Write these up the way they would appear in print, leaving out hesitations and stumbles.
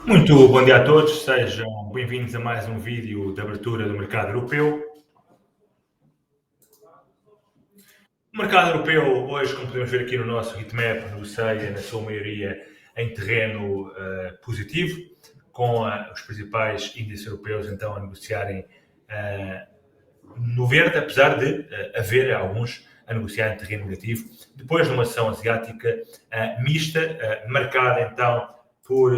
Muito bom dia a todos, sejam bem-vindos a mais um vídeo de abertura do mercado europeu. O mercado europeu hoje, como podemos ver aqui no nosso heatmap, negocia na sua maioria em terreno positivo, com os principais índices europeus então a negociarem no verde, apesar de haver alguns a negociar em terreno negativo, depois de uma sessão asiática mista, marcada então por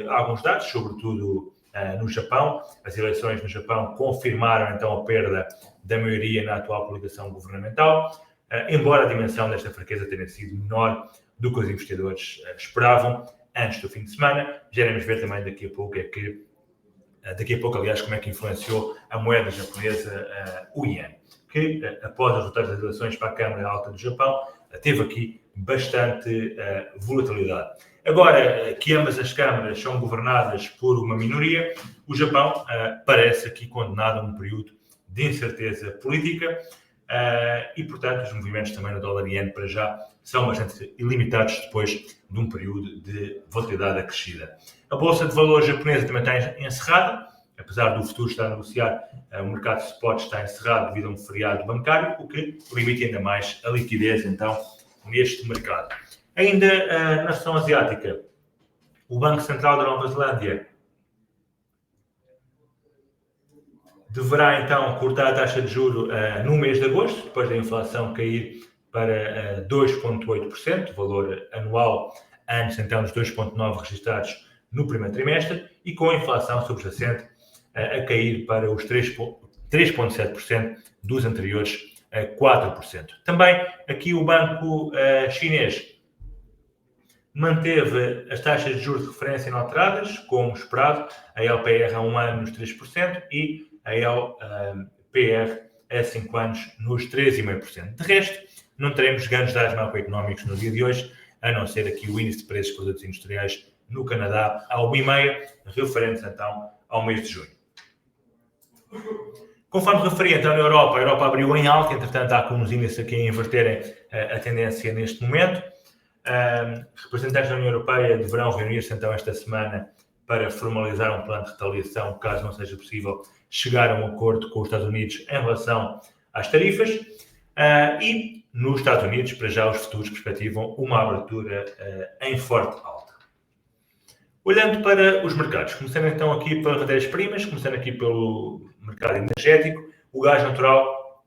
alguns dados, sobretudo no Japão. As eleições no Japão confirmaram então a perda da maioria na atual coligação governamental, embora a dimensão desta fraqueza tenha sido menor do que os investidores esperavam antes do fim de semana. Já iremos ver também daqui a pouco aliás, como é que influenciou a moeda japonesa, o Yen, que após os resultados das eleições para a Câmara Alta do Japão, teve aqui bastante volatilidade. Agora que ambas as câmaras são governadas por uma minoria, o Japão parece aqui condenado a um período de incerteza política e, portanto, os movimentos também no dólar yen para já são bastante ilimitados depois de um período de volatilidade acrescida. A Bolsa de Valores japonesa também está encerrada, apesar do futuro estar a negociar, o mercado de spot está encerrado devido a um feriado bancário, o que limita ainda mais a liquidez, então, neste mercado. Ainda na sessão asiática, o Banco Central da Nova Zelândia deverá, então, cortar a taxa de juros no mês de agosto, depois da inflação cair para 2,8%, valor anual, antes, então, dos 2,9% registrados no primeiro trimestre, e com a inflação subjacente a cair para os 3,7% dos anteriores 4%. Também aqui o banco chinês manteve as taxas de juros de referência inalteradas, como esperado, a LPR a 1 ano nos 3% e a LPR a 5 anos nos 3,5%. De resto, não teremos grandes dados macroeconómicos no dia de hoje, a não ser aqui o índice de preços de produtos industriais no Canadá a 1,5%, referente então ao mês de junho. Conforme referi, então, na Europa, a Europa abriu em alta, entretanto, há alguns índices aqui a inverterem a tendência neste momento. Representantes da União Europeia deverão reunir-se, então, esta semana para formalizar um plano de retaliação, caso não seja possível chegar a um acordo com os Estados Unidos em relação às tarifas. E nos Estados Unidos, para já, os futuros perspectivam uma abertura em forte alta. Olhando para os mercados, começando então aqui pelas matérias-primas, começando aqui pelo mercado energético, o gás natural,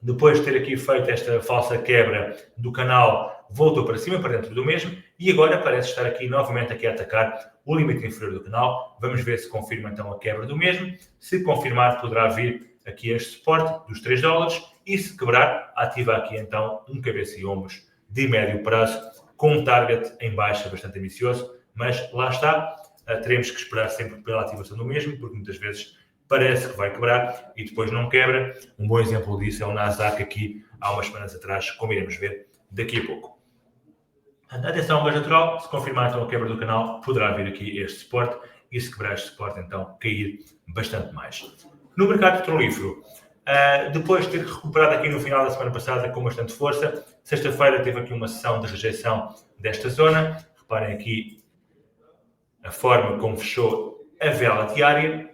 depois de ter aqui feito esta falsa quebra do canal, voltou para cima, para dentro do mesmo, e agora parece estar aqui novamente aqui a atacar o limite inferior do canal. Vamos ver se confirma então a quebra do mesmo. Se confirmar, poderá vir aqui este suporte dos $3, e se quebrar, ativa aqui então um cabeça e ombros de médio prazo, com um target em baixa bastante ambicioso, mas lá está, teremos que esperar sempre pela ativação do mesmo, porque muitas vezes parece que vai quebrar e depois não quebra. Um bom exemplo disso é o Nasdaq aqui há umas semanas atrás, como iremos ver daqui a pouco. Atenção ao gás natural, se confirmar então a quebra do canal, poderá vir aqui este suporte, e se quebrar este suporte, então cair bastante mais. No mercado petrolífero, depois de ter recuperado aqui no final da semana passada com bastante força, sexta-feira teve aqui uma sessão de rejeição desta zona. Reparem aqui a forma como fechou a vela diária,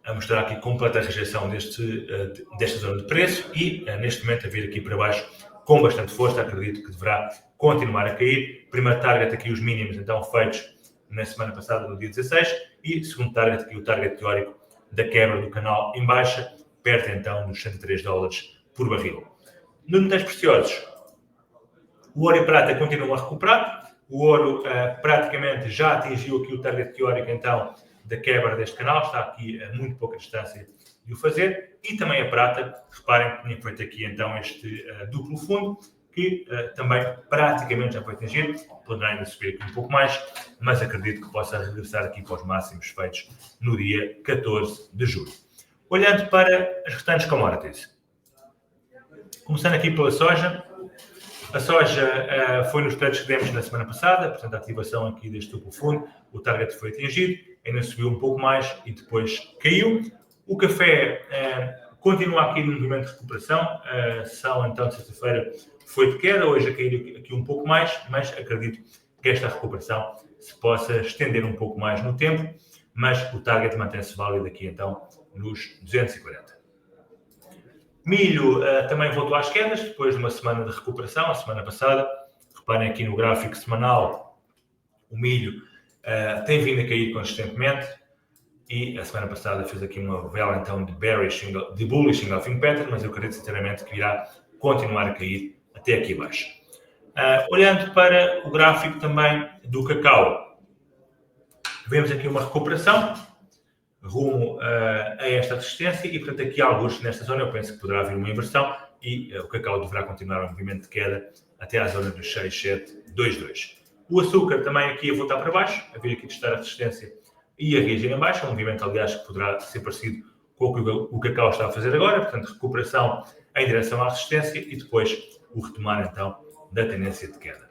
a mostrar aqui completa rejeição desta zona de preço e, neste momento, a vir aqui para baixo com bastante força. Acredito que deverá continuar a cair. Primeiro target aqui os mínimos, então, feitos na semana passada, no dia 16, e segundo target aqui o target teórico da quebra do canal em baixa, perto então dos $103 por barril. Nos metais preciosos, o ouro e prata continuam a recuperar. O ouro praticamente já atingiu aqui o target teórico, então, da quebra deste canal. Está aqui a muito pouca distância de o fazer. E também a prata, reparem que tinha feito aqui, então, este duplo fundo, que também praticamente já foi atingido. Poderá ainda subir aqui um pouco mais, mas acredito que possa regressar aqui para os máximos feitos no dia 14 de julho. Olhando para as restantes commodities. Começando aqui pela soja. A soja foi nos preços que demos na semana passada, portanto a ativação aqui deste duplo fundo, o target foi atingido, ainda subiu um pouco mais e depois caiu. O café continua aqui no movimento de recuperação, a sessão então de sexta-feira foi de queda, hoje a cair aqui um pouco mais, mas acredito que esta recuperação se possa estender um pouco mais no tempo, mas o target mantém-se válido aqui então nos 240. Milho também voltou às quedas, depois de uma semana de recuperação, a semana passada. Reparem aqui no gráfico semanal, o milho tem vindo a cair consistentemente e a semana passada fez aqui uma vela então de bullish engulfing pattern, mas eu acredito sinceramente que irá continuar a cair até aqui abaixo. Olhando para o gráfico também do cacau, vemos aqui uma recuperação rumo a esta resistência e, portanto, aqui alguns nesta zona eu penso que poderá haver uma inversão e o cacau deverá continuar um movimento de queda até à zona dos 6,722. O açúcar também aqui a voltar para baixo, a vir aqui testar a resistência e a reagir em baixo, um movimento, aliás, que poderá ser parecido com o que o cacau está a fazer agora, portanto, recuperação em direção à resistência e depois o retomar, então, da tendência de queda.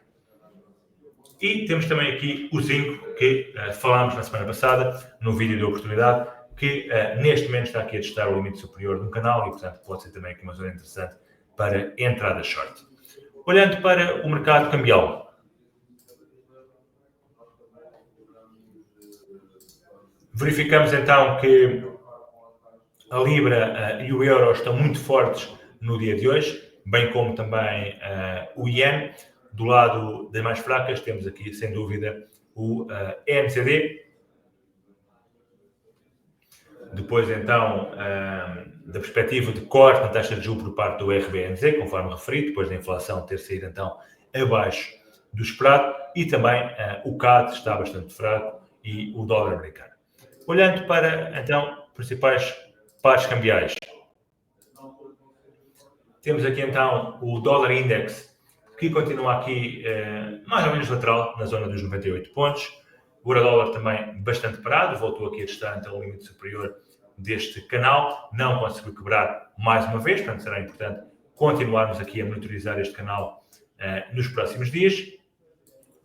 E temos também aqui o zinco, que falámos na semana passada, no vídeo de oportunidade, que neste momento está aqui a testar o limite superior de um canal e, portanto, pode ser também aqui uma zona interessante para entrada short. Olhando para o mercado cambial, verificamos então que a Libra e o Euro estão muito fortes no dia de hoje, bem como também o Yen. Do lado das mais fracas temos aqui, sem dúvida, o NZD. Depois, então, da perspectiva de corte na taxa de juros por parte do RBNZ, conforme referido, depois da inflação ter saído, então, abaixo do esperado. E também o CAD está bastante fraco e o dólar americano. Olhando para, então, principais pares cambiais. Temos aqui, então, o dólar index, que continua aqui mais ou menos lateral, na zona dos 98 pontos. O euro-dólar também bastante parado, voltou aqui a testar então o limite superior deste canal, não conseguiu quebrar mais uma vez, portanto será importante continuarmos aqui a monitorizar este canal nos próximos dias,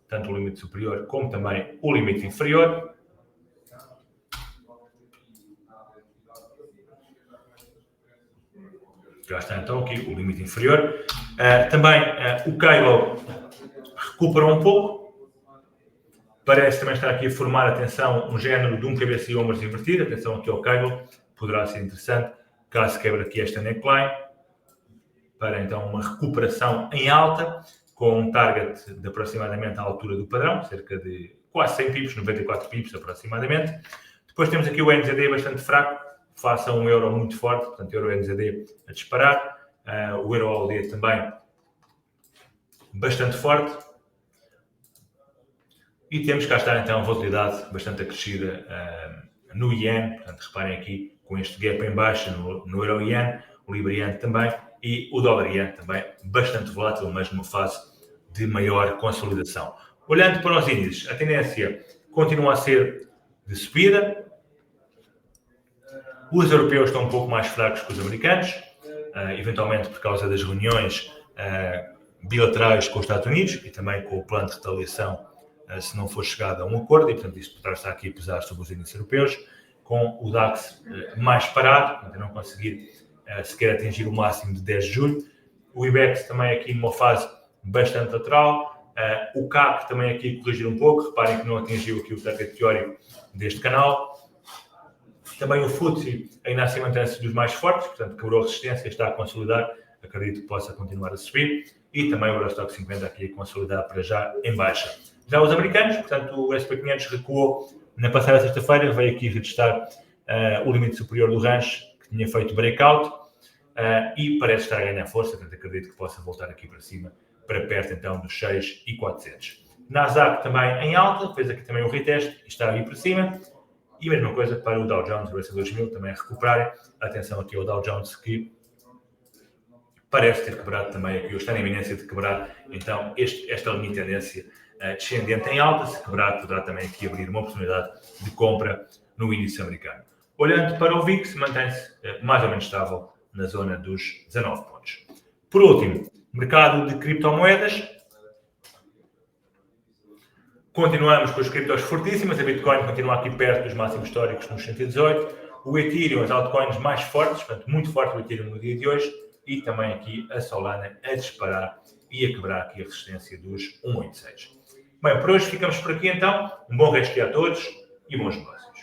tanto o limite superior como também o limite inferior. Já está então aqui o limite inferior. Também o cable recuperou um pouco. Parece também estar aqui a formar, atenção, um género de um cabeça e ombros invertido. Atenção aqui ao cable. Poderá ser interessante caso quebre aqui esta neckline. Para então uma recuperação em alta, com um target de aproximadamente à altura do padrão, cerca de quase 100 pips, 94 pips aproximadamente. Depois temos aqui o NZD bastante fraco, face a um euro muito forte, portanto, euro-NZD a disparar. O euro-AUD também bastante forte. E temos cá está, então, a volatilidade bastante acrescida no Yen. Portanto, reparem aqui, com este gap em baixa no euro-Yen, o Libra-Yen também, e o dólar-Yen também bastante volátil, mas numa fase de maior consolidação. Olhando para os índices, a tendência continua a ser de subida. Os europeus estão um pouco mais fracos que os americanos, eventualmente por causa das reuniões bilaterais com os Estados Unidos e também com o plano de retaliação se não for chegado a um acordo, e portanto isso poderá estar aqui a pesar sobre os índices europeus, com o DAX mais parado, portanto não conseguir sequer atingir o máximo de 10 de julho. O IBEX também aqui numa fase bastante lateral, o CAC também aqui corrigir um pouco, reparem que não atingiu aqui o target teórico deste canal. Também o FTSE ainda assim mantém-se dos mais fortes, portanto quebrou resistência, está a consolidar, acredito que possa continuar a subir, e também o Eurostock 50 aqui a consolidar para já em baixa. Já os americanos, portanto o S&P 500 recuou na passada sexta-feira, veio aqui retestar o limite superior do range, que tinha feito breakout, e parece estar a ganhar força, portanto acredito que possa voltar aqui para cima, para perto então dos 6.400. Nasdaq também em alta, fez aqui também um reteste, e está aí para cima. E a mesma coisa para o Dow Jones, o S&P 2000 também a recuperarem. Atenção aqui ao Dow Jones, que parece ter quebrado também aqui, ou está na iminência de quebrar, então, esta linha de tendência descendente em alta. Se quebrar, poderá também aqui abrir uma oportunidade de compra no índice americano. Olhando para o VIX, mantém-se mais ou menos estável na zona dos 19 pontos. Por último, mercado de criptomoedas. Continuamos com as criptos fortíssimas, a Bitcoin continua aqui perto dos máximos históricos nos 118, o Ethereum, as altcoins mais fortes, portanto muito forte o Ethereum no dia de hoje, e também aqui a Solana a disparar e a quebrar aqui a resistência dos 186. Bem, por hoje ficamos por aqui então. Um bom resto de dia a todos e bons negócios.